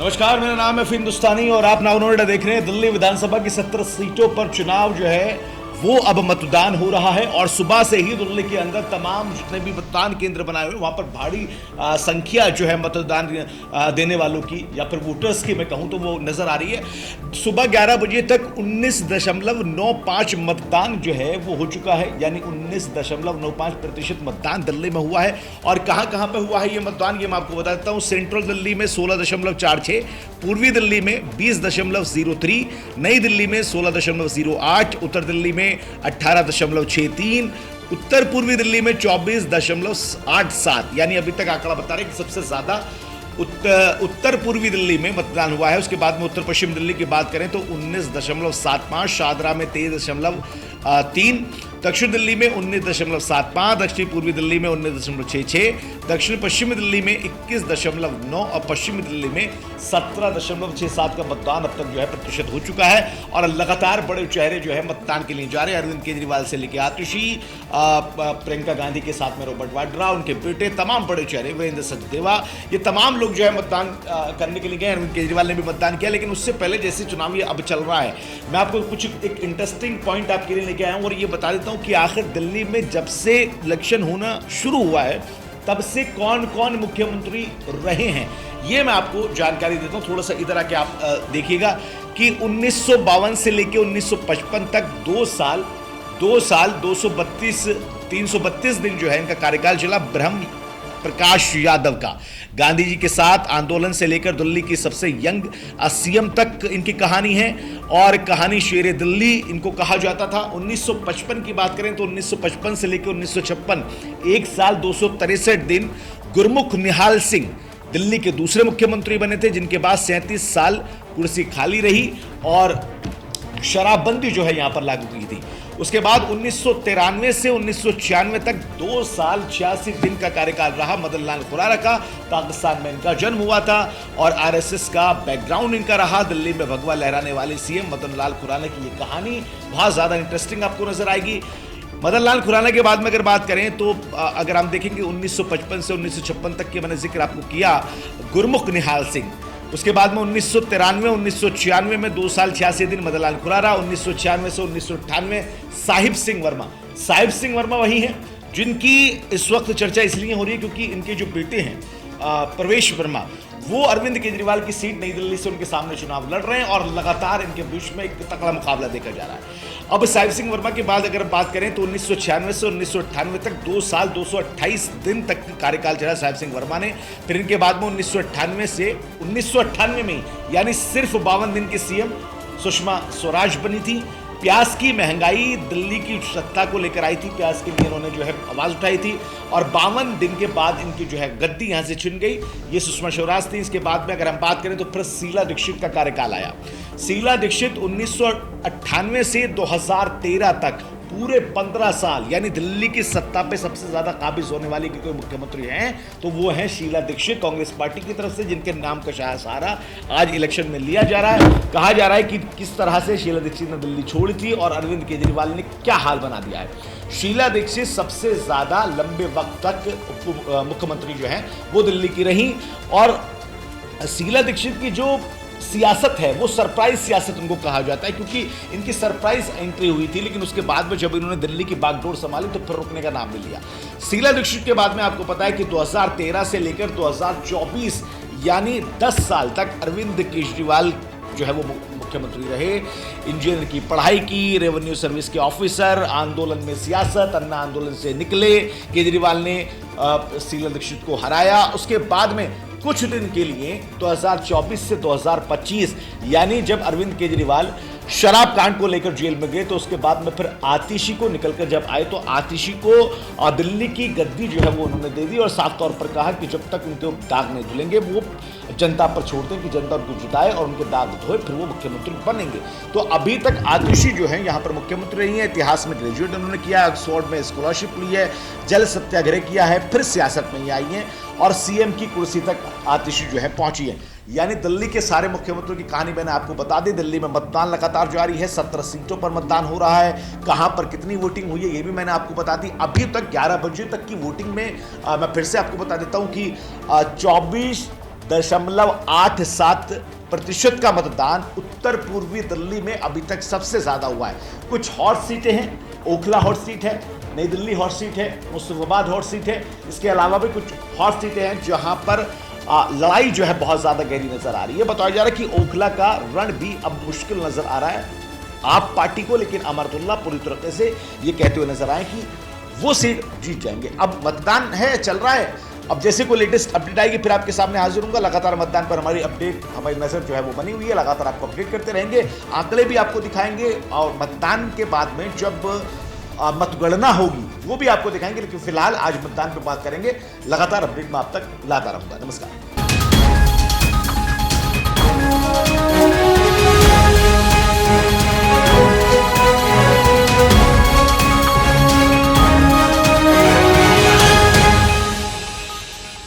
नमस्कार, मेरा नाम है हिंदुस्तानी और आप नाउ नोएडा देख रहे हैं। दिल्ली विधानसभा की 17 सीटों पर चुनाव जो है वो अब मतदान हो रहा है और सुबह से ही दिल्ली के अंदर तमाम जितने भी मतदान केंद्र बनाए हुए वहां पर भारी संख्या जो है मतदान देने वालों की या फिर वोटर्स की मैं कहूं तो वो नजर आ रही है। सुबह 11 बजे तक 19.95 मतदान जो है वो हो चुका है, यानी 19.95% मतदान दिल्ली में हुआ है। और कहां कहां पे हुआ है ये मतदान, ये मैं आपको बता देता हूं। सेंट्रल दिल्ली में 16.46, पूर्वी दिल्ली में 20.03, नई दिल्ली में 16.08, उत्तर दिल्ली में 18.63, उत्तर पूर्वी दिल्ली में 24.87, यानी अभी तक आंकड़ा बता रहे कि सबसे ज्यादा उत्तर पूर्वी दिल्ली में मतदान हुआ है। उसके बाद में उत्तर पश्चिम दिल्ली की बात करें तो 19.75, शादरा में 23.3, दक्षिण दिल्ली में 19.75, दक्षिण पूर्वी दिल्ली में 19.66, दक्षिण पश्चिमी दिल्ली में 21.9 और पश्चिमी दिल्ली में 17.67 का मतदान अब तक जो है प्रतिशत हो चुका है। और लगातार बड़े चेहरे जो है मतदान के लिए जा रहे हैं। अरविंद केजरीवाल से लेकर आतिशी, प्रियंका गांधी के साथ में रॉबर्ट वाड्रा, उनके बेटे, तमाम बड़े चेहरे, वीरेंद्र सचदेवा, ये तमाम लोग जो है मतदान करने के लिए गए। अरविंद केजरीवाल ने भी मतदान किया, लेकिन उससे पहले जैसे चुनाव ये अब चल रहा है, मैं आपको कुछ एक इंटरेस्टिंग पॉइंट आपके लिए लेके आया हूं और ये बता देता हूं कि आखिर दिल्ली में जब से इलेक्शन होना शुरू हुआ है तब से कौन कौन मुख्यमंत्री रहे हैं, ये मैं आपको जानकारी देता हूं। थोड़ा सा इधर आके आप देखिएगा कि 1952 से लेकर 1955 तक 2 साल 332 दिन जो है इनका कार्यकाल चला ब्रह्म प्रकाश यादव का। गांधी जी के साथ आंदोलन से लेकर दिल्ली की सबसे यंग सीएम तक इनकी कहानी है और कहानी शेरे दिल्ली इनको कहा जाता था। 1955 की बात करें तो 1955 से लेकर 1956 1 साल 263 दिन गुरमुख निहाल सिंह दिल्ली के दूसरे मुख्यमंत्री बने थे, जिनके बाद 37 साल कुर्सी खाली रही और शराबबंदी जो है यहां पर लागू की थी। उसके बाद 1993 से 1996 तक 2 साल 86 दिन का कार्यकाल रहा मदन लाल खुराना का। पाकिस्तान में इनका जन्म हुआ था और आरएसएस का बैकग्राउंड इनका रहा। दिल्ली में भगवा लहराने वाले सीएम मदन लाल खुराना की ये कहानी बहुत ज्यादा इंटरेस्टिंग आपको नजर आएगी। मदन लाल खुराना के बाद में अगर बात करें तो अगर हम देखेंगे 1955 से 1956 तक के मैंने जिक्र आपको किया गुरमुख निहाल सिंह। उसके बाद में 1993 1996 में 2 साल 86 दिन मदन लाल खुराना। 1996 से 1998 साहिब सिंह वर्मा वही हैं जिनकी इस वक्त चर्चा इसलिए हो रही है क्योंकि इनके जो बेटे हैं प्रवेश वर्मा, वो अरविंद केजरीवाल की सीट नई दिल्ली से उनके सामने चुनाव लड़ रहे हैं और लगातार इनके बीच में एक तगड़ा मुकाबला देखा जा रहा है। अब साहिब सिंह वर्मा की बात अगर बात करें तो 1996 से 1998 तक 2 साल 228 दिन तक कार्यकाल चला साहिब सिंह वर्मा ने। फिर इनके बाद में 1998 से 1998 में यानी सिर्फ 52 दिन की सीएम सुषमा स्वराज बनी थी। प्याज की महंगाई दिल्ली की सत्ता को लेकर आई थी, प्याज के लिए इन्होंने जो है आवाज उठाई थी और 52 दिन के बाद इनकी जो है गद्दी यहां से छिन गई, ये सुषमा स्वराज थी। इसके बाद में अगर हम बात करें तो फिर शीला दीक्षित का कार्यकाल आया। शीला दीक्षित 1998 से 2013 तक पूरे 15 साल यानी दिल्ली की सत्ता पे सबसे ज्यादा काबिज होने वाली कोई मुख्यमंत्री हैं तो वो हैं शीला दीक्षित, कांग्रेस पार्टी की तरफ से, जिनके नाम का सहारा आज इलेक्शन में लिया जा रहा है। कहा जा रहा है कि किस तरह से शीला दीक्षित ने दिल्ली छोड़ी थी और अरविंद केजरीवाल ने क्या हाल बना दिया है। शीला दीक्षित सबसे ज्यादा लंबे वक्त तक मुख्यमंत्री जो है वो दिल्ली की रही और शीला दीक्षित की जो सियासत है वो सरप्राइज सियासत उनको कहा जाता है क्योंकि इनकी सरप्राइज एंट्री हुई थी, लेकिन उसके बाद में जब इन्होंने दिल्ली की बागडोर संभाली तो फिर रुकने का नाम नहीं लिया। शीला दीक्षित के बाद में आपको पता है कि 2013 से लेकर 2024 यानी 10 साल तक अरविंद केजरीवाल जो है वो मुख्यमंत्री रहे। इंजीनियर की पढ़ाई की, रेवेन्यू सर्विस के ऑफिसर, आंदोलन में सियासत, अन्ना आंदोलन से निकले, केजरीवाल ने शीला दीक्षित को हराया। उसके बाद में कुछ दिन के लिए 2024 से 2025 यानी जब अरविंद केजरीवाल शराब कांड को लेकर जेल में गए तो उसके बाद में फिर आतिशी को निकलकर जब आए तो आतिशी को दिल्ली की गद्दी जो है वो उन्होंने दे दी और साफ तौर पर कहा कि जब तक उनके दाग नहीं धुलेंगे वो जनता पर छोड़ते हैं कि जनता उनको जिताए और उनके दाग धोए फिर वो मुख्यमंत्री बनेंगे। तो अभी तक आतिशी जो है यहाँ पर मुख्यमंत्री रही है। इतिहास में ग्रेजुएट उन्होंने किया, ऑक्सफोर्ड में स्कॉलरशिप ली है, जल सत्याग्रह किया है, फिर सियासत में ही आई है और सीएम की कुर्सी तक आतिशी जो है पहुंची है। यानी दिल्ली के सारे मुख्यमंत्रियों की कहानी मैंने आपको बता दी। दिल्ली में मतदान लगातार जारी है, 17 सीटों पर मतदान हो रहा है। कहां पर कितनी वोटिंग हुई है ये भी मैंने आपको बता दी। अभी तक 11 बजे तक की वोटिंग में मैं फिर से आपको बता देता हूं कि 24 0.87% का मतदान उत्तर पूर्वी दिल्ली में अभी तक सबसे ज्यादा हुआ है। कुछ हॉट सीटें हैं, ओखला हॉट सीट है, नई दिल्ली हॉट सीट है, मुस्तफाबाद हॉट सीट है। इसके अलावा भी कुछ हॉट सीटें हैं जहां पर लड़ाई जो है बहुत ज्यादा गहरी नजर आ रही है। बताया जा रहा है कि ओखला का रण भी अब मुश्किल नजर आ रहा है आप पार्टी को, लेकिन अमरतुल्ला पूरी तरीके से ये कहते हुए नजर आए कि वो सीट जीत जाएंगे। अब मतदान है, चल रहा है। अब जैसे कोई लेटेस्ट अपडेट आएगी फिर आपके सामने हाजिर होऊंगा। लगातार मतदान पर हमारी नजर जो है वो बनी हुई है, लगातार आपको अपडेट करते रहेंगे, आंकड़े भी आपको दिखाएंगे और मतदान के बाद में जब मतगणना होगी वो भी आपको दिखाएंगे। लेकिन फिलहाल आज मतदान पर बात करेंगे, लगातार अपडेट मैं आप तक लाता रहूंगा। नमस्कार।